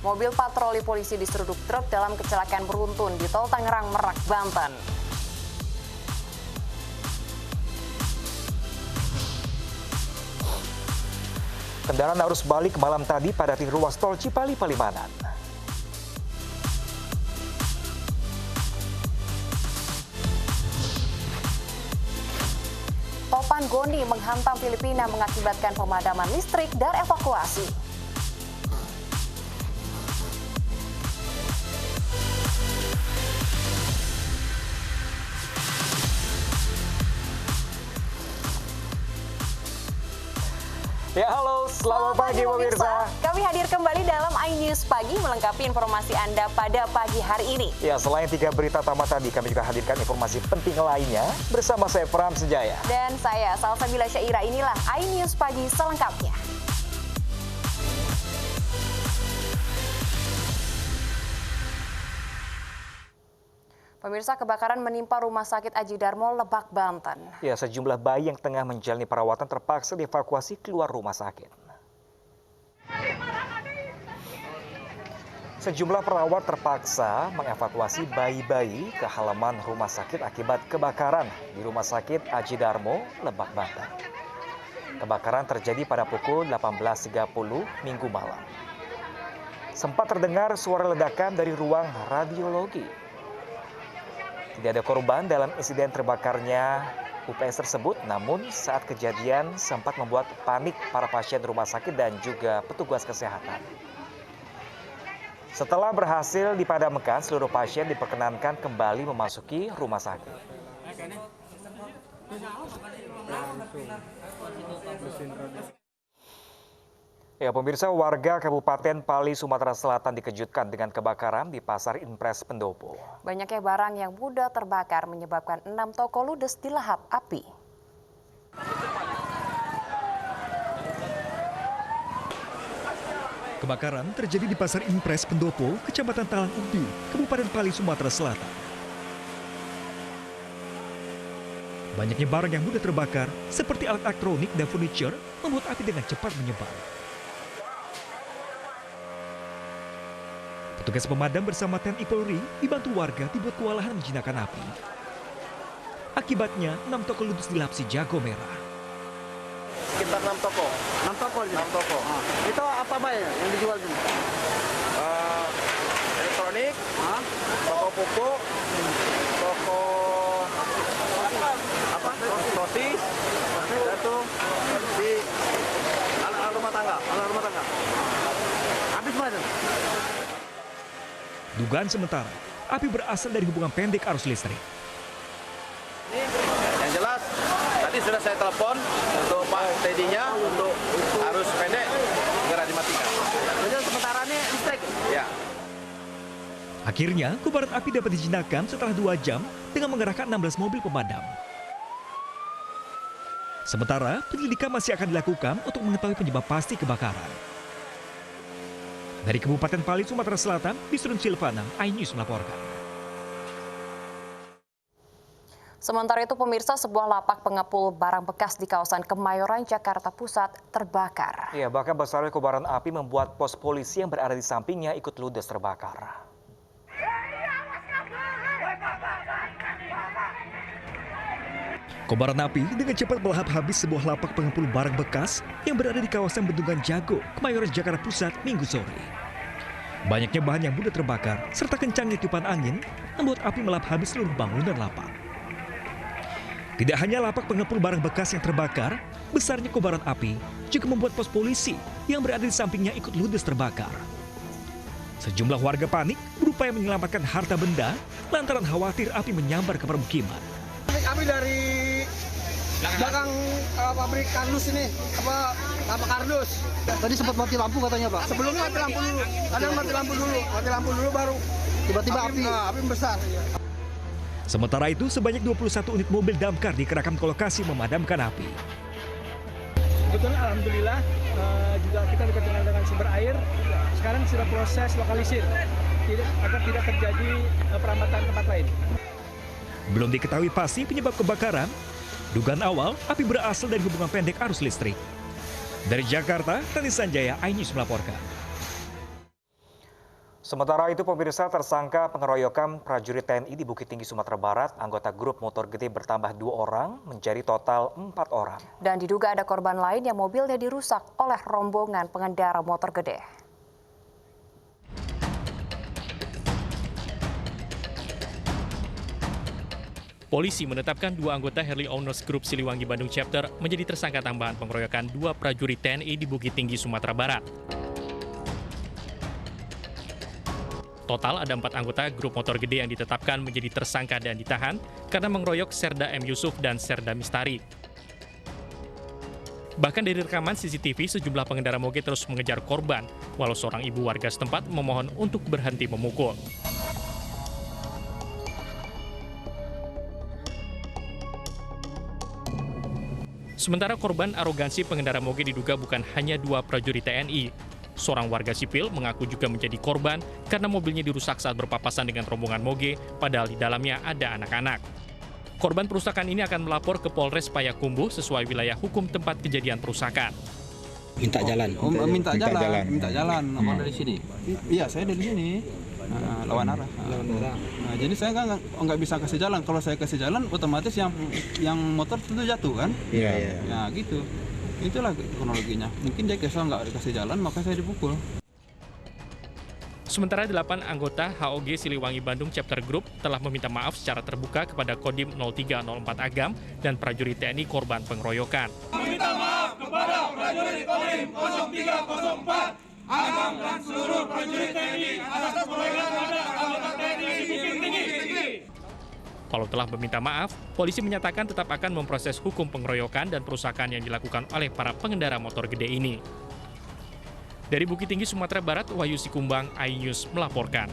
Mobil patroli polisi diseruduk truk dalam kecelakaan beruntun di Tol Tangerang, Merak, Banten. Kendaraan arus balik malam tadi padati ruas tol Cipali Palimanan. Topan Goni menghantam Filipina mengakibatkan pemadaman listrik dan evakuasi. Ya halo, selamat pagi pemirsa. Kami hadir kembali dalam iNews Pagi melengkapi informasi Anda pada pagi hari ini. Ya, selain 3 berita utama tadi, kami juga hadirkan informasi penting lainnya bersama saya Pram Senjaya. Dan saya Salsabila Syaira, inilah iNews Pagi selengkapnya. Pemirsa, kebakaran menimpa Rumah Sakit Aji Darmo, Lebak, Banten. Ya, sejumlah bayi yang tengah menjalani perawatan terpaksa dievakuasi keluar rumah sakit. Sejumlah perawat terpaksa mengevakuasi bayi-bayi ke halaman rumah sakit akibat kebakaran di Rumah Sakit Aji Darmo, Lebak, Banten. Kebakaran terjadi pada pukul 18.30 Minggu malam. Sempat terdengar suara ledakan dari ruang radiologi. Tidak ada korban dalam insiden terbakarnya UPS tersebut, namun saat kejadian sempat membuat panik para pasien rumah sakit dan juga petugas kesehatan. Setelah berhasil dipadamkan, seluruh pasien diperkenankan kembali memasuki rumah sakit. Ya, pemirsa, warga Kabupaten Pali, Sumatera Selatan dikejutkan dengan kebakaran di Pasar Impres Pendopo. Banyaknya barang yang mudah terbakar menyebabkan 6 toko ludes dilahap api. Kebakaran terjadi di Pasar Impres Pendopo, Kecamatan Talang Ubi, Kabupaten Pali, Sumatera Selatan. Banyaknya barang yang mudah terbakar, seperti alat elektronik dan furniture, membuat api dengan cepat menyebar. Petugas pemadam bersama TNI Polri dibantu warga dibuat kewalahan menjinakkan api. Akibatnya, 6 toko ludes dilahap si jago merah. Sekitar 6 toko. 6 toko aja? 6 toko. Itu apa Pak ya yang dijual sini? Elektronik, toko pupuk, toko apa? Sosis, itu di alat rumah tangga. Alat rumah tangga. Habis mana? Dugaan sementara, api berasal dari hubungan pendek arus listrik. Ini yang jelas, tadi sudah saya telepon untuk Pak Teddy-nya untuk arus pendek segera dimatikan. Jadi sementara ini listrik? Ya. Akhirnya, kobaran api dapat dijinakkan setelah 2 jam dengan mengerahkan 16 mobil pemadam. Sementara, penyelidikan masih akan dilakukan untuk mengetahui penyebab pasti kebakaran. Dari Kabupaten Pali, Sumatera Selatan, Bisrun Silvana, iNews melaporkan. Sementara itu, pemirsa, sebuah lapak pengepul barang bekas di kawasan Kemayoran, Jakarta Pusat terbakar. Ya, bahkan besarnya kobaran api membuat pos polisi yang berada di sampingnya ikut ludes terbakar. Kobaran api dengan cepat melahap habis sebuah lapak pengepul barang bekas yang berada di kawasan Bendungan Jago, Kemayoran, Jakarta Pusat, Minggu sore. Banyaknya bahan yang mudah terbakar serta kencangnya tiupan angin membuat api melahap habis seluruh bangunan lapak. Tidak hanya lapak pengepul barang bekas yang terbakar, besarnya kobaran api juga membuat pos polisi yang berada di sampingnya ikut ludes terbakar. Sejumlah warga panik berupaya menyelamatkan harta benda lantaran khawatir api menyambar ke permukiman. Api dari belakang pabrik kardus ini, apa kardus. Tadi sempat mati lampu katanya Pak. Sebelumnya mati lampu dulu, kadang mati lampu dulu baru tiba-tiba api besar. Sementara itu, sebanyak 21 unit mobil damkar dikerahkan ke lokasi memadamkan api. Sebetulnya alhamdulillah juga kita berkenalan dengan sumber air, sekarang sudah proses lokalisir agar tidak terjadi perambatan tempat lain. Belum diketahui pasti penyebab kebakaran. Dugaan awal, api berasal dari hubungan pendek arus listrik. Dari Jakarta, Tani Sanjaya, iNews melaporkan. Sementara itu, pemirsa, tersangka pengeroyokan prajurit TNI di Bukit Tinggi, Sumatera Barat, anggota grup motor gede bertambah 2 orang menjadi total 4 orang. Dan diduga ada korban lain yang mobilnya dirusak oleh rombongan pengendara motor gede. Polisi menetapkan 2 anggota Harley Owners Group Siliwangi Bandung Chapter menjadi tersangka tambahan pengeroyokan 2 prajurit TNI di Bukit Tinggi, Sumatera Barat. Total ada 4 anggota grup motor gede yang ditetapkan menjadi tersangka dan ditahan karena mengeroyok Serda M. Yusuf dan Serda Mistari. Bahkan dari rekaman CCTV, sejumlah pengendara moge terus mengejar korban, walau seorang ibu warga setempat memohon untuk berhenti memukul. Sementara korban arogansi pengendara moge diduga bukan hanya 2 prajurit TNI. Seorang warga sipil mengaku juga menjadi korban karena mobilnya dirusak saat berpapasan dengan rombongan moge, padahal di dalamnya ada anak-anak. Korban perusakan ini akan melapor ke Polres Payakumbuh sesuai wilayah hukum tempat kejadian perusakan. Minta jalan. Minta jalan. Dari sini? Iya, saya dari sini. Lawan arah. Nah, jadi saya nggak bisa kasih jalan. Kalau saya kasih jalan, otomatis yang motor tentu jatuh kan? Iya. Ya gitu. Itulah kronologinya. Mungkin dia kesal nggak dikasih jalan, maka saya dipukul. Sementara 8 anggota HOG Siliwangi Bandung Chapter Group telah meminta maaf secara terbuka kepada Kodim 0304 Agam dan prajurit TNI korban pengeroyokan. Meminta maaf kepada prajurit Kodim 0304 Agam dan seluruh prajurit TNI atas pengeroyokan terhadap anggota TNI di Bukit Tinggi. Walau telah meminta maaf, polisi menyatakan tetap akan memproses hukum pengeroyokan dan perusakan yang dilakukan oleh para pengendara motor gede ini. Dari Bukit Tinggi, Sumatera Barat, Wahyu Sikumbang, iNews melaporkan.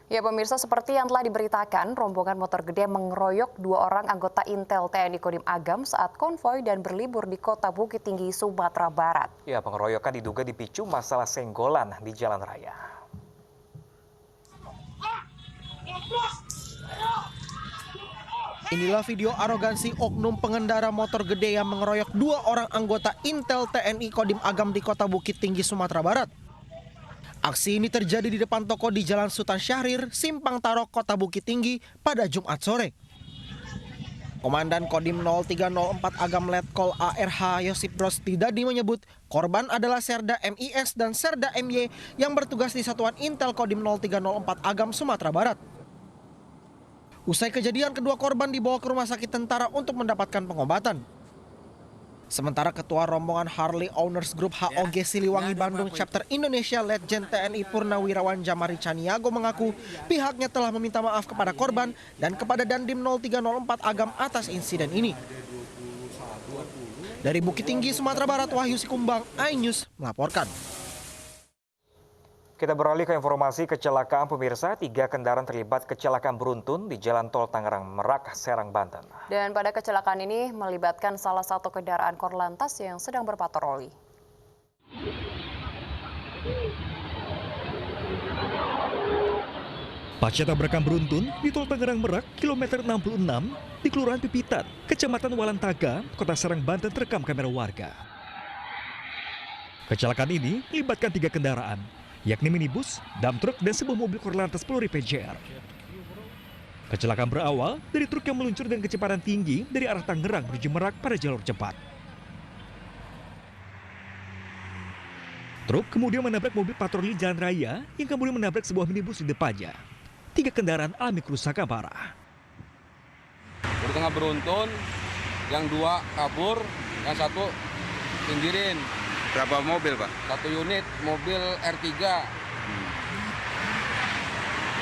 Ya pemirsa, seperti yang telah diberitakan, rombongan motor gede mengeroyok 2 orang anggota Intel TNI Kodim Agam saat konvoi dan berlibur di kota Bukit Tinggi, Sumatera Barat. Ya, pengeroyokan diduga dipicu masalah senggolan di jalan raya. Inilah video arogansi oknum pengendara motor gede yang mengeroyok 2 orang anggota Intel TNI Kodim Agam di kota Bukit Tinggi, Sumatera Barat. Aksi ini terjadi di depan toko di Jalan Sultan Syahrir, Simpang Tarok, kota Bukit Tinggi pada Jumat sore. Komandan Kodim 0304 Agam Letkol ARH Yosip Rostidadi menyebut korban adalah Serda MIS dan Serda MY yang bertugas di Satuan Intel Kodim 0304 Agam, Sumatera Barat. Usai kejadian, kedua korban dibawa ke rumah sakit tentara untuk mendapatkan pengobatan. Sementara Ketua Rombongan Harley Owners Group HOG Siliwangi Bandung Chapter Indonesia Letjen TNI Purnawirawan Jamari Caniago mengaku pihaknya telah meminta maaf kepada korban dan kepada Dandim 0304 Agam atas insiden ini. Dari Bukit Tinggi, Sumatera Barat, Wahyu Sikumbang, iNews melaporkan. Kita beralih ke informasi kecelakaan pemirsa. 3 kendaraan terlibat kecelakaan beruntun di Jalan Tol Tangerang Merak, Serang, Banten. Dan pada kecelakaan ini melibatkan salah satu kendaraan Korlantas yang sedang berpatroli. Pasca tabrakan beruntun di Tol Tangerang Merak, kilometer 66, di Kelurahan Pipitan, Kecamatan Walantaga, Kota Serang, Banten terekam kamera warga. Kecelakaan ini melibatkan 3 kendaraan, yakni minibus, dump truck, dan sebuah mobil Korlantas Polri PJR. Kecelakaan berawal dari truk yang meluncur dengan kecepatan tinggi dari arah Tangerang menuju Merak pada jalur cepat. Truk kemudian menabrak mobil patroli jalan raya yang kemudian menabrak sebuah minibus di depannya. 3 kendaraan alami kerusakan parah. Di tengah beruntun, yang 2 kabur, yang 1 pinggirin. Berapa mobil, Pak? 1 unit mobil R3.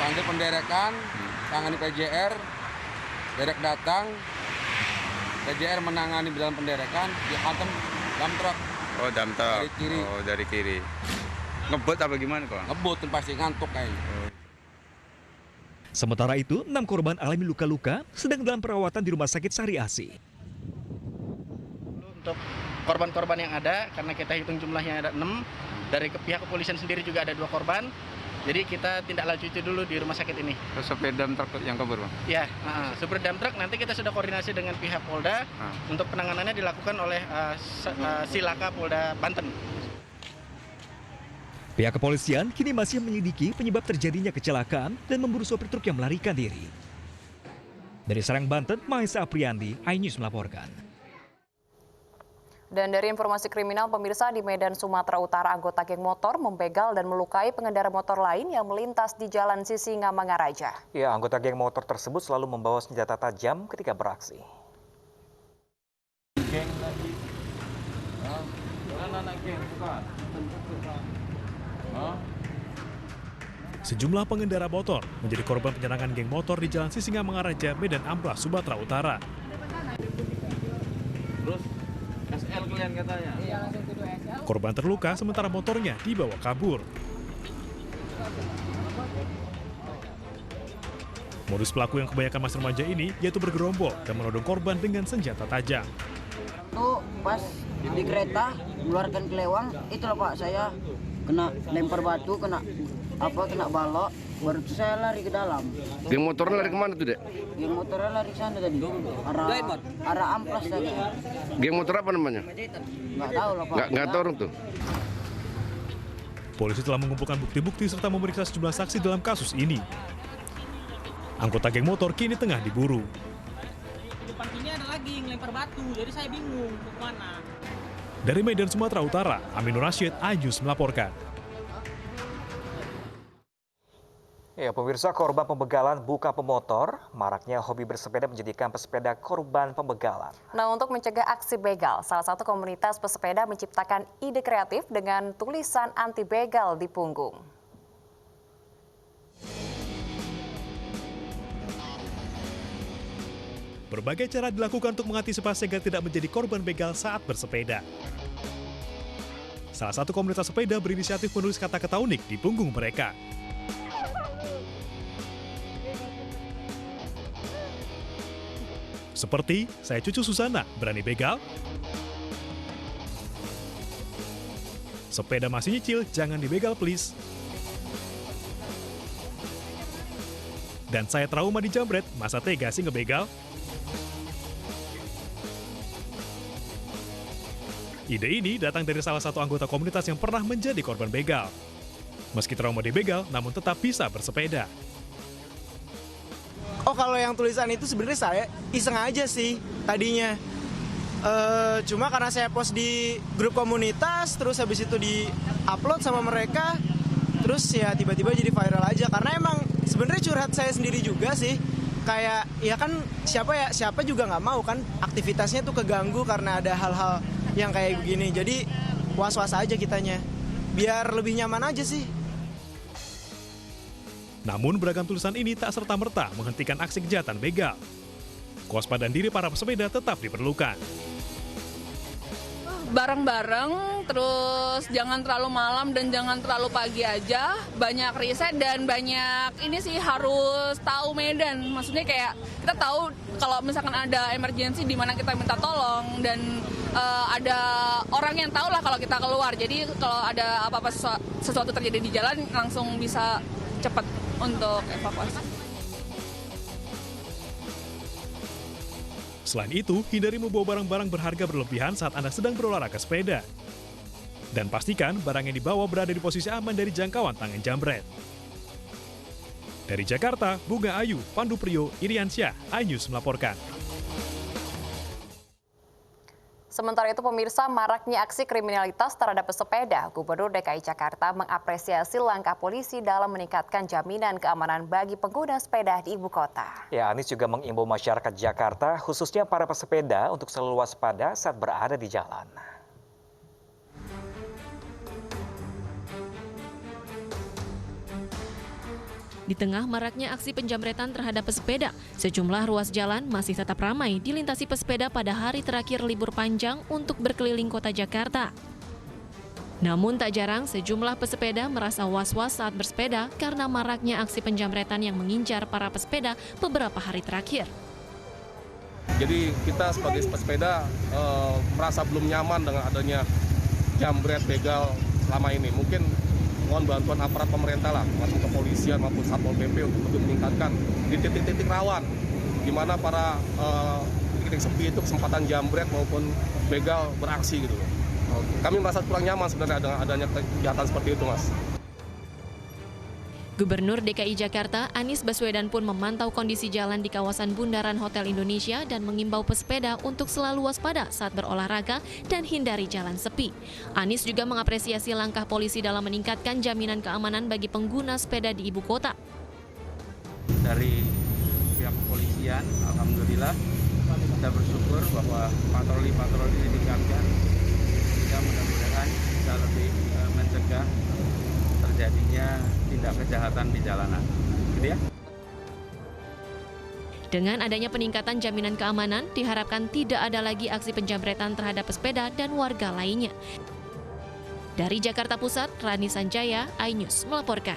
Panggil penderekan, tangani PJR, derek datang, PJR menangani dalam penderekan, dihantam dump truck. Oh, dump truck. Dari kiri. Oh, dari kiri. Ngebut apa gimana, Pak? Ngebut pasti ngantuk kayaknya. Sementara itu, 6 korban alami luka-luka sedang dalam perawatan di Rumah Sakit Sari Asi. Untuk korban-korban yang ada, karena kita hitung jumlahnya ada 6, dari pihak kepolisian sendiri juga ada 2 korban, jadi kita tindak lanjuti dulu di rumah sakit ini. Terus supir dump truck yang kabur, Pak? Ya, supir dump truck nanti kita sudah koordinasi dengan pihak Polda, untuk penanganannya dilakukan oleh Silaka Polda Banten. Pihak kepolisian kini masih menyelidiki penyebab terjadinya kecelakaan dan memburu sopir truk yang melarikan diri. Dari Serang, Banten, Mahesa Apriandi, iNews melaporkan. Dan dari informasi kriminal, pemirsa, di Medan, Sumatera Utara, anggota geng motor membegal dan melukai pengendara motor lain yang melintas di Jalan Sisingamangaraja. Ya, anggota geng motor tersebut selalu membawa senjata tajam ketika beraksi. Geng lagi. Anak geng bukan. Sejumlah pengendara motor menjadi korban penyerangan geng motor di Jalan Sisingamangaraja, Medan Amplas, Sumatera Utara. Terus SL kalian katanya? Korban terluka sementara motornya dibawa kabur. Modus pelaku yang kebanyakan masih remaja ini yaitu bergerombol dan menodong korban dengan senjata tajam. Tuh pas di kereta mengeluarkan kelewang, itu loh Pak, saya kena lempar batu, kena balok, baru itu saya lari ke dalam. Geng motornya lari kemana tuh, Dek? Geng motornya lari ke sana tadi, arah Amplas tadi. Geng motor apa namanya? Nggak tahu loh Pak. Nggak tahu orang tuh. Polisi telah mengumpulkan bukti-bukti serta memeriksa sejumlah saksi dalam kasus ini. Anggota geng motor kini tengah diburu. Depan sini ada lagi yang lempar batu, jadi saya bingung ke mana. Dari Medan, Sumatera Utara, Aminur Rashid, iNews melaporkan. Ya, pemirsa, korban pembegalan buka pemotor, maraknya hobi bersepeda menjadikan pesepeda korban pembegalan. Nah, untuk mencegah aksi begal, salah satu komunitas pesepeda menciptakan ide kreatif dengan tulisan anti begal di punggung. Berbagai cara dilakukan untuk mengantisipasi agar tidak menjadi korban begal saat bersepeda. Salah satu komunitas sepeda berinisiatif menulis kata-kata unik di punggung mereka. Seperti, saya Cucu Susana, berani begal. Sepeda masih nyicil, jangan dibegal please. Dan saya trauma di jambret, masa tega sih ngebegal? Ide ini datang dari salah satu anggota komunitas yang pernah menjadi korban begal. Meski trauma dibegal, namun tetap bisa bersepeda. Oh, kalau yang tulisan itu sebenarnya saya iseng aja sih tadinya. Cuma karena saya post di grup komunitas, terus habis itu di-upload sama mereka, terus ya tiba-tiba jadi viral aja. Karena emang sebenarnya curhat saya sendiri juga sih. Kayak, ya kan siapa juga nggak mau kan aktivitasnya tuh keganggu karena ada hal-hal yang kayak begini. Jadi was-was aja kitanya, biar lebih nyaman aja sih. Namun beragam tulisan ini tak serta-merta menghentikan aksi kejahatan begal. Kewaspadaan diri para pesepeda tetap diperlukan. Bareng-bareng, terus jangan terlalu malam dan jangan terlalu pagi aja. Banyak riset dan banyak ini sih harus tahu medan. Maksudnya kayak kita tahu kalau misalkan ada emergency di mana kita minta tolong dan ada orang yang tahu lah kalau kita keluar. Jadi kalau ada apa-apa sesuatu terjadi di jalan langsung bisa cepat untuk evakuasi. Selain itu, hindari membawa barang-barang berharga berlebihan saat Anda sedang berolahraga sepeda. Dan pastikan barang yang dibawa berada di posisi aman dari jangkauan tangan jambret. Dari Jakarta, Bunga Ayu, Pandu Priyo, Iriansyah, iNews melaporkan. Sementara itu, pemirsa, maraknya aksi kriminalitas terhadap pesepeda, Gubernur DKI Jakarta mengapresiasi langkah polisi dalam meningkatkan jaminan keamanan bagi pengguna sepeda di ibu kota. Ya, Anies juga mengimbau masyarakat Jakarta, khususnya para pesepeda, untuk selalu waspada saat berada di jalan. Di tengah maraknya aksi penjamretan terhadap pesepeda, sejumlah ruas jalan masih tetap ramai dilintasi pesepeda pada hari terakhir libur panjang untuk berkeliling kota Jakarta. Namun tak jarang sejumlah pesepeda merasa was-was saat bersepeda karena maraknya aksi penjamretan yang mengincar para pesepeda beberapa hari terakhir. Jadi kita sebagai pesepeda merasa belum nyaman dengan adanya jambret begal selama ini. Mungkin mohon bantuan aparat pemerintah lah, maupun kepolisian maupun Satpol PP untuk lebih meningkatkan di titik-titik rawan, di mana para titik sepi itu kesempatan jambret maupun begal beraksi gitu loh. kami merasa kurang nyaman sebenarnya dengan adanya kegiatan seperti itu, Mas. Gubernur DKI Jakarta Anies Baswedan pun memantau kondisi jalan di kawasan Bundaran Hotel Indonesia dan mengimbau pesepeda untuk selalu waspada saat berolahraga dan hindari jalan sepi. Anies juga mengapresiasi langkah polisi dalam meningkatkan jaminan keamanan bagi pengguna sepeda di ibu kota. Dari pihak kepolisian, alhamdulillah kita bersyukur bahwa patroli-patroli ditingkatkan sehingga mudah-mudahan bisa lebih mencegah terjadinya tindak kejahatan di jalanan. Gitu ya. Dengan adanya peningkatan jaminan keamanan, diharapkan tidak ada lagi aksi penjamretan terhadap pesepeda dan warga lainnya. Dari Jakarta Pusat, Rani Sanjaya, iNews melaporkan.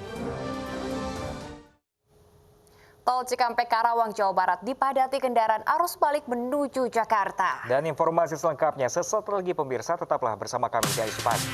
Tol Cikampek Karawang, Jawa Barat dipadati kendaraan arus balik menuju Jakarta. Dan informasi selengkapnya sesaat lagi pemirsa, tetaplah bersama kami di Isu Pagi.